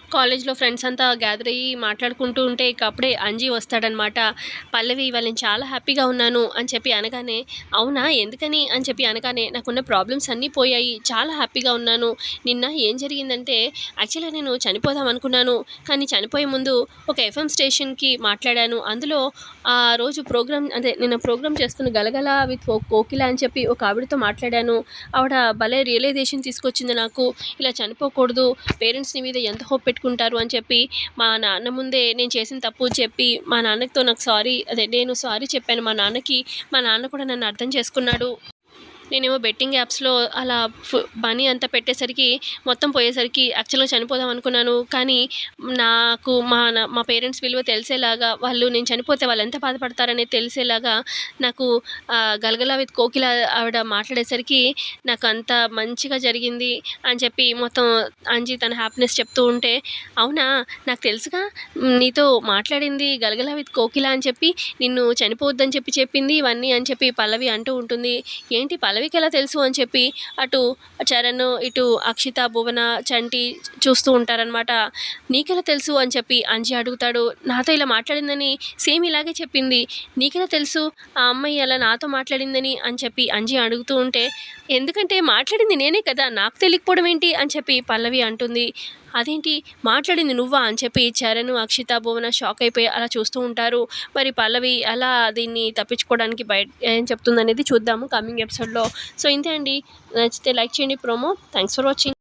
కాలేజ్‌లో ఫ్రెండ్స్ అంతా గ్యాదర్ అయ్యి మాట్లాడుకుంటూ ఉంటే ఇక అప్పుడే అంజీ వస్తాడనమాట. "పల్లవి ఇవాళ నేను చాలా హ్యాపీగా ఉన్నాను" అని చెప్పి అనగానే, "అవునా? ఎందుకని?" అని చెప్పి అనగానే, "నాకున్న ప్రాబ్లమ్స్ అన్నీ పోయాయి. చాలా హ్యాపీగా ఉన్నాను. నిన్న ఏం జరిగిందంటే యాక్చువల్‌గా నేను చనిపోదాం అనుకున్నాను. కానీ చనిపోయే ముందు ఒక ఎఫ్ఎం స్టేషన్‌కి మాట్లాడాను. అందులో ఆ రోజు ప్రోగ్రామ్ అదే నిన్న ప్రోగ్రామ్ చేస్తున్న 'గలగల విత్ కోకిల' అని చెప్పి ఒక ఆవిడతో మాట్లాడాను. ఆవిడ భలే రియలైజేషన్ తీసుకొచ్చింది నాకు. ఇలా చనిపోకూడదు. పేరెంట్స్ నీ మీద ఎంత హోప్ పెట్టుకుంటారు అని చెప్పి మా నాన్న ముందే నేను చేసిన తప్పు చెప్పి మా నాన్నతో నాకు నేను సారీ చెప్పాను మా నాన్నకి. మా నాన్న కూడా నన్ను అర్థం చేసుకున్నాడు. నేనేమో బెట్టింగ్ యాప్స్‌లో అలా మనీ అంతా పెట్టేసరికి మొత్తం పోయేసరికి యాక్చువల్‌గా చనిపోదాం అనుకున్నాను. కానీ నాకు మా పేరెంట్స్ విలువ తెలిసేలాగా వాళ్ళు నేను చనిపోతే వాళ్ళెంత బాధపడతారనేది తెలిసేలాగా నాకు 'గలగల విత్ కోకిల' ఆవిడ మాట్లాడేసరికి నాకు అంత మంచిగా జరిగింది అని చెప్పి మొత్తం అంజి తన హ్యాపీనెస్ చెప్తూ ఉంటే, "అవునా? నాకు తెలుసుగా నీతో మాట్లాడింది 'గలగల విత్ కోకిల' అని చెప్పి నిన్ను చనిపోవద్దని చెప్పి చెప్పింది ఇవన్నీ" అని చెప్పి పల్లవి అంటూ ఉంటుంది. ఏంటి పల్లవికెలా తెలుసు అని చెప్పి అటు చరణ్, ఇటు అక్షిత, భువన, చంటి చూస్తూ ఉంటారనమాట. నీకెలా తెలుసు అని చెప్పి అంజి అడుగుతాడు. నాతో ఇలా మాట్లాడిందని సేమ్ ఇలాగే చెప్పింది. నీకెలా తెలుసు ఆ అమ్మాయి అలా నాతో మాట్లాడిందని అని చెప్పి అంజి అడుగుతూ ఉంటే, ఎందుకంటే మాట్లాడింది నేనే కదా! నాకు తెలియకపోవడం ఏంటి అని చెప్పి పల్లవి అంటుంది. అదేంటి మాట్లాడింది నువ్వా అని చెప్పి చరణ్, అక్షిత, భువన షాక్ అయిపోయి అలా చూస్తూ ఉంటారు. మరి పల్లవి ఎలా దీన్ని తప్పించుకోవడానికి ఏం చెప్తుందనేది చూద్దాము కమింగ్ ఎపిసోడ్‌లో. సో ఇంతే అండి. నచ్చితే లైక్ చేయండి ప్రోమో. Thanks for watching.